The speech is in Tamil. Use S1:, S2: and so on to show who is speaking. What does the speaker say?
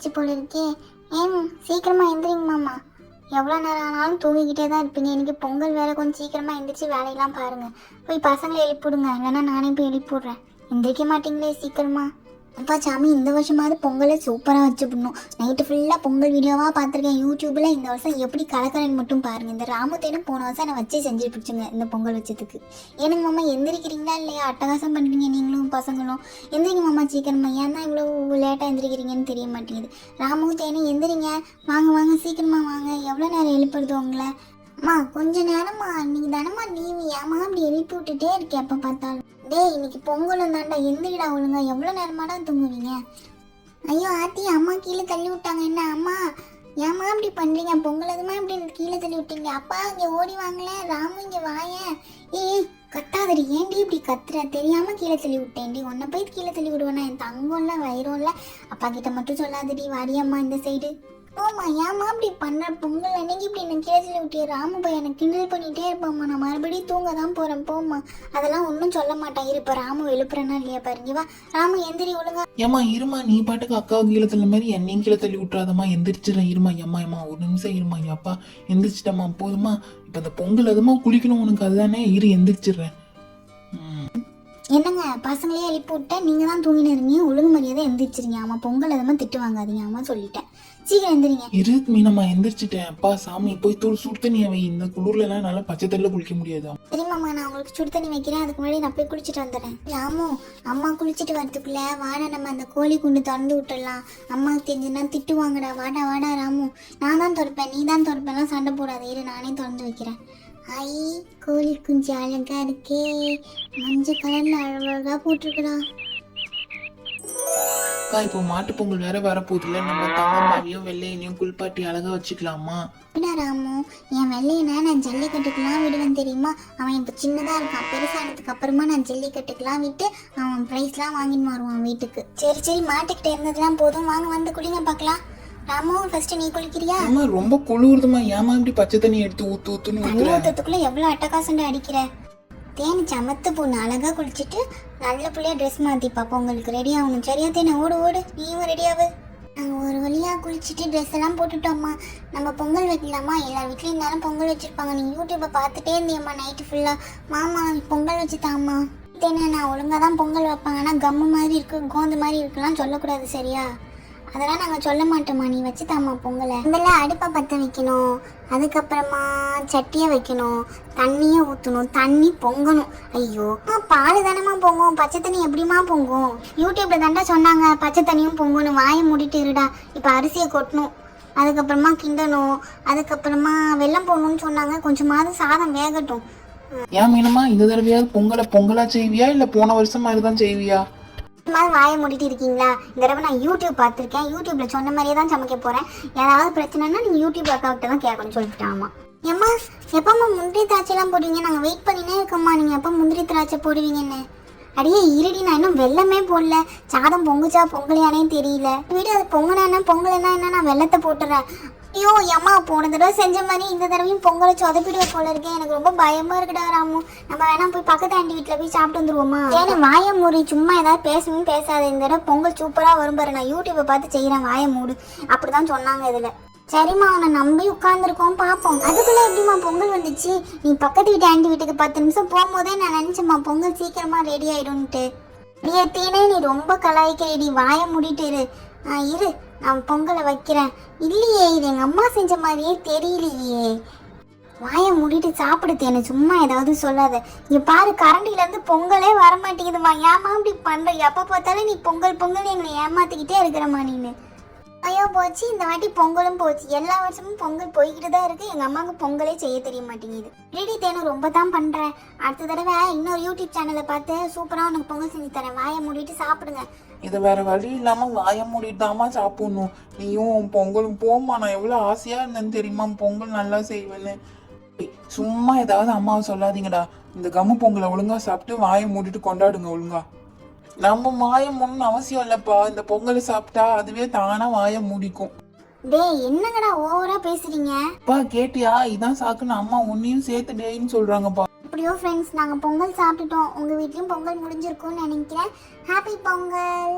S1: ஆயிடுச்சு போல இருக்கே. ஏன் சீக்கிரமா எந்திரிங்க மாமா. எவ்வளோ நேரம் ஆனாலும் தூங்கிக்கிட்டே தான் இருப்பீங்க. எனக்கு பொங்கல் வேற, கொஞ்சம் சீக்கிரமா எந்திரிச்சு வேலையெல்லாம் பாருங்க. போய் பசங்களை எழுப்பிவிடுங்க, இல்லைன்னா நானே போய் எழுப்பிவிட்றேன். எந்திரிக்க மாட்டீங்களே சீக்கிரமா. அப்பா சாமி, இந்த வருஷமாவது பொங்கலை சூப்பராக வச்சுக்கணும். நைட்டு ஃபுல்லாக பொங்கல் வீடியோவாக பார்த்துருக்கேன் யூடியூப்பில். இந்த வருஷம் எப்படி கலக்கலன்னு மட்டும் பாருங்கள். இந்த ராமத்தேனும் போன வருஷம் நான் வச்சு செஞ்சு பிடிச்சுங்க இந்த பொங்கல் வச்சதுக்கு. ஏனுங்க மாமா, எந்திரிக்கிறீங்களா இல்லையா? அட்டகாசம் பண்ணுறீங்க நீங்களும் பசங்களும். எந்திரிங்க மாமா சீக்கிரமா. ஏன் தான் இவ்வளோ லேட்டாக எந்திரிக்கிறீங்கன்னு தெரிய மாட்டேங்குது. ராமத்தேனும் எந்திரிங்க, வாங்க வாங்க சீக்கிரமா வாங்க. எவ்வளோ நேரம் எழுப்புறது உங்களை? அம்மா கொஞ்ச நேரம்மா, இன்னைக்கு தானம்மா லீவு. ஏமா அப்படி எழுப்பி விட்டுட்டே இருக்கேன் எப்போ பார்த்தாலும். டேய் இன்னைக்கு பொங்கலும் தாண்டா, எந்திரிடா ஒழுங்கா. எவ்வளோ நேரமாடா தூங்குவீங்க? ஐயோ ஆத்தி, அம்மா கீழே தள்ளி விட்டாங்க. என்ன அம்மா, ஏம்மா இப்படி பண்ணுறீங்க? பொங்கல் எதுமா இப்படி கீழே தள்ளி விட்டீங்க? அப்பா இங்கே ஓடி வாங்கல. ராமு இங்கே வாயேன். ஏய் கத்தாதடி, ஏன்டி இப்படி கத்துற? தெரியாமல் கீழே தள்ளி விட்டேன்டி. உன்னை போய் கீழே தள்ளி விடுவேண்ணா? என் தங்கம் இல்லை வயிறும் இல்லை. அப்பா கிட்ட மட்டும் சொல்லாதடி. வாடியம்மா இந்த சைடு. ஓம்மா, ஏம்மா இப்படி பண்ண? பொங்கல் அன்னைக்கு இப்படி எனக்கு கேஜில் விட்டிய. ராமு போய் எனக்கு கிண்டல் பண்ணிகிட்டே இருப்பாம்மா. நான் மறுபடியும் தூங்க தான் போகிறேன். போம்மா, அதெல்லாம் ஒன்றும் சொல்ல மாட்டேன். இப்போ ராமு எழுப்புறேன்னா இல்லையா பாருங்க. வா ராமு எந்திரி ஒழுங்கா.
S2: ஏம்மா இருமா, நீ பாட்டுக்கு அக்காவை கீழே தள்ள மாதிரி என்னையும் கீழே தள்ளி விட்டுறாதம்மா. எந்திரிச்சிடறேன் இருமா. ஏம்மா ஒரு நிமிஷம் இருமா. அப்பா எந்திரிச்சிட்டம்மா போதுமா? இப்போ இந்த பொங்கல் அதுமா குளிக்கணும் உனக்கு, அதுதானே. எந்திரிச்சிடுறேன்.
S1: என்னங்க பசங்களே எழுப்பி விட்டேன், நீங்கள் தான் தூங்கினு இருந்தீங்க. ஒழுங்கு மரியாதை எந்திரிச்சிருங்க. ஆமாம், பொங்கல் அதுமா திட்டு வாங்காதீங்க. ஆமாம் சொல்லிட்டேன். சீக்கிரம் எந்திரிங்க.
S2: மீனம்மா எந்திரிச்சிட்டேன். அப்பா சாமி போய் சுடு தண்ணி வை. இந்த குளிர்லாம் நல்லா பச்சை தண்ணில குளிக்க முடியாது.
S1: சரிம்மாம்மா, நான் உங்களுக்கு சுடு தண்ணி வைக்கிறேன். அதுக்கு முன்னாடி நான் போய் குளிச்சுட்டு வந்துடுறேன். ராமு, அம்மா குளிச்சுட்டு வரதுக்குள்ள வாடா நம்ம அந்த கோழி குண்டு திறந்து விட்டுடலாம். அம்மாவுக்கு தெரிஞ்சுன்னா திட்டு வாங்கடா. வாடா வாடா ராமு. நான் தான் திறப்பேன், நீ தான் திறப்பேன்லாம் சண்டை போடாத. இரு நானே திறந்து வைக்கிறேன். ஐ, கோழி குஞ்சு அழகா இருக்கே. மஞ்சள் கலர்ல அழகா போட்டிருக்குடா.
S2: இப்போ மாட்டு பொங்கல் வேற வரப்போகுதுல, நம்ம தங்கம்மாவையும் வெள்ளையனையும் குளிப்பாட்டி அழகா வச்சுக்கலாமா?
S1: என்ன ராமு, என் வெள்ளையனை நான் ஜல்லிக்கட்டுக்கெல்லாம் விடுவேன் தெரியுமா? அவன் இப்போ சின்னதாக இருக்கான். பெருசானதுக்கு அப்புறமா நான் ஜல்லிக்கட்டுக்கெல்லாம் விட்டு அவன் ப்ரைஸ்லாம் வாங்கின்னு வருவான் வீட்டுக்கு. சரி சரி, மாட்டுக்கிட்ட இருந்ததுலாம் போதும். வாங்க வந்து குளிங்க பார்க்கலாம். ராமு ஃபர்ஸ்ட் நீ குளிக்கிறியா?
S2: அம்மா ரொம்ப குளிருதுமா. ஏமா இப்படி பச்சை தண்ணி எடுத்து ஊத்துன்னு
S1: ஊத்துறதுக்குள்ள எவ்வளோ அட்டகாசம் அடிக்கிற. தேனி சமத்து பொண்ணு அழகா குளிச்சுட்டு நல்ல பிள்ளையா ட்ரெஸ் மாத்திப்பா. பொங்கலுக்கு ரெடி ஆகணும். சரியா தேனி? ஓடு ஓடு, நீயும் ரெடியாவு. நாங்கள் ஒரு வழியாக குளிச்சுட்டு ட்ரெஸ் எல்லாம் போட்டுட்டோம்மா. நம்ம பொங்கல் வைக்கலாமா? எல்லார் வீட்லேயும் இருந்தாலும் பொங்கல் வச்சுருப்பாங்க. நீங்கள் யூடியூப்பை பார்த்துட்டே இருந்தியம்மா நைட்டு ஃபுல்லாக. மாமா பொங்கல் வச்சுத்தாம்மா. தேனே நான் ஒழுங்காக தான் பொங்கல் வைப்பாங்க. ஆனால் கம்மு மாதிரி இருக்குது, கோந்து மாதிரி இருக்குலாம் சொல்லக்கூடாது சரியா? அதெல்லாம் நாங்கள் சொல்ல மாட்டோம்மா. நீ வச்சுத்தாம்மா பொங்கலை. முதல்ல அடுப்பை பற்ற வைக்கணும், அதுக்கப்புறமா சட்டியை வைக்கணும், தண்ணியை ஊற்றணும், தண்ணி பொங்கணும். ஐயோ பால் தானேம்மா பொங்கும், பச்சை தண்ணி எப்படிமா பொங்கும்? யூடியூப்ல தாண்டா சொன்னாங்க பச்சை தண்ணியும் பொங்கணும். வாயை மூடிட்டு இருடா. இப்போ அரிசியை கொட்டணும், அதுக்கப்புறமா கிண்டணும், அதுக்கப்புறமா வெல்லம் போடணும்னு சொன்னாங்க. கொஞ்சமாவது சாதம் வேகட்டும்.
S2: ஏன் மீனம்மா இந்த தடவையாவது பொங்கலா செய்வியா இல்லை போன வருஷம் மாதிரி தான் செய்வியா?
S1: மாதிரி வாயை மூடிட்டு இருக்கீங்களா? இந்த தடவை நான் யூடியூப் பார்த்துருக்கேன். யூடியூப்ல சொன்ன மாதிரியே தான் சமைக்க போறேன். ஏதாவது பிரச்சனைனா நீங்கள் யூடியூப் அக்கௌண்ட்டை தான் கேட்கணும்னு சொல்லிட்டாமா. ஏம்மா எப்பம்மா முந்திரி திராட்சைலாம் போடுவீங்க? நாங்கள் வெயிட் பண்ணினே இருக்கோம்மா. நீங்கள் எப்போ முந்திரி திராட்சை போடுவீங்கன்னு? அடியே இருடி, நான் இன்னும் வெள்ளமே போடல. சாதம் பொங்குச்சா பொங்கலையானே தெரியல. வீடு அது பொங்கனா பொங்கலைன்னா என்ன, நான் வெள்ளத்தை போட்டுறேன். ஐயோ அம்மா, போன தடவை செஞ்ச மாதிரி இந்த தடவையும் பொங்கலை சொதப்பிடுவ போல இருக்கேன். எனக்கு ரொம்ப பயமா இருக்குடா ராமு. நம்ம வேணா போய் பக்கத்து ஆண்டி வீட்டில் போய் சாப்பிட்டு வந்துருவோமா? ஏன்னா வாயை மூடி சும்மா ஏதாவது பேசணும் பேசாத. இந்த தடவை பொங்கல் சூப்பராக வரும் பாரு. நான் யூடியூப்பை பார்த்து செய்கிறேன். வாயை மூடு அப்படிதான் சொன்னாங்க இதில். சரிம்மா, அவனை நம்பி உட்காந்துருக்கோம், பார்ப்போம். அதுக்குள்ளே எப்படிம்மா பொங்கல் வந்துச்சு? நீ பக்கத்து வீட்டு ஆண்டி வீட்டுக்கு 10 நிமிஷம் போகும்போதே நான் நினச்சேம்மா பொங்கல் சீக்கிரமாக ரெடி ஆகிடும்ன்ட்டு. தீனே நீ ரொம்ப கலாய்க்கிறேடி. வாயை மூடிட்டு இரு. இரு நான் பொங்கலை வைக்கிறேன். இல்லையே, இது எங்கள் அம்மா செஞ்ச மாதிரியே தெரியலையே. வாயை மூடிட்டு சாப்பிடுத்தேன்னு சும்மா ஏதாவது சொல்லாத. இங்கே பாரு, கரண்டிலேருந்து பொங்கலே வரமாட்டேங்குதுமா. ஏமா இப்படி பண்ணுற? எப்போ பார்த்தாலும் நீ பொங்கல் பொங்கல் எங்களை ஏமாற்றிக்கிட்டே இருக்கிறம்மா நீனு. ஐயோ போச்சு, இந்த வாட்டி பொங்கலும் போச்சு. எல்லா வருஷமும் பொங்கல் போய்கிட்டு தான் இருக்குது. எங்கள் அம்மாவுக்கு பொங்கலே செய்ய தெரிய மாட்டேங்குது. ரெடி தேனும் ரொம்ப தான் பண்ணுறேன். அடுத்த தடவை இன்னொரு யூடியூப் சேனலை பார்த்து சூப்பராக உனக்கு பொங்கல் செஞ்சு தரேன். வாயை மூடிட்டு சாப்பிடுங்க.
S2: இதை வேற வழி இல்லாமல் வாயை மூடிட்டாமா சாப்பிடணும். நீயும் பொங்கலும் போமா. நான் எவ்வளோ ஆசையாக இருந்தேன்னு தெரியுமா பொங்கல் நல்லா செய்வேன்னு. சும்மா ஏதாவது அம்மாவை சொல்லாதீங்கடா. இந்த கம்மு பொங்கலை ஒழுங்கா சாப்பிட்டு வாயை மூடிட்டு கொண்டாடுங்க ஒழுங்கா. நம்ம வாயை மூடணும்னு அவசியம் இல்லைப்பா. இந்த பொங்கலை சாப்பிட்டா அதுவே தானா வாயை மூடிக்கும்.
S1: டேய் என்னங்கடா ஓவரா பேசுறீங்க?
S2: அப்பா கேட்டியா? இதான் சாக்குன்னு அம்மா உன்னையும் சேர்த்து டேன்னு சொல்றாங்கப்பா.
S1: அப்படியோ ஃப்ரெண்ட்ஸ், நாங்கள் பொங்கல் சாப்பிட்டுட்டோம். உங்கள் வீட்லேயும் பொங்கல் முடிஞ்சிருக்கும்னு நினைக்கிறேன். ஹாப்பி பொங்கல்.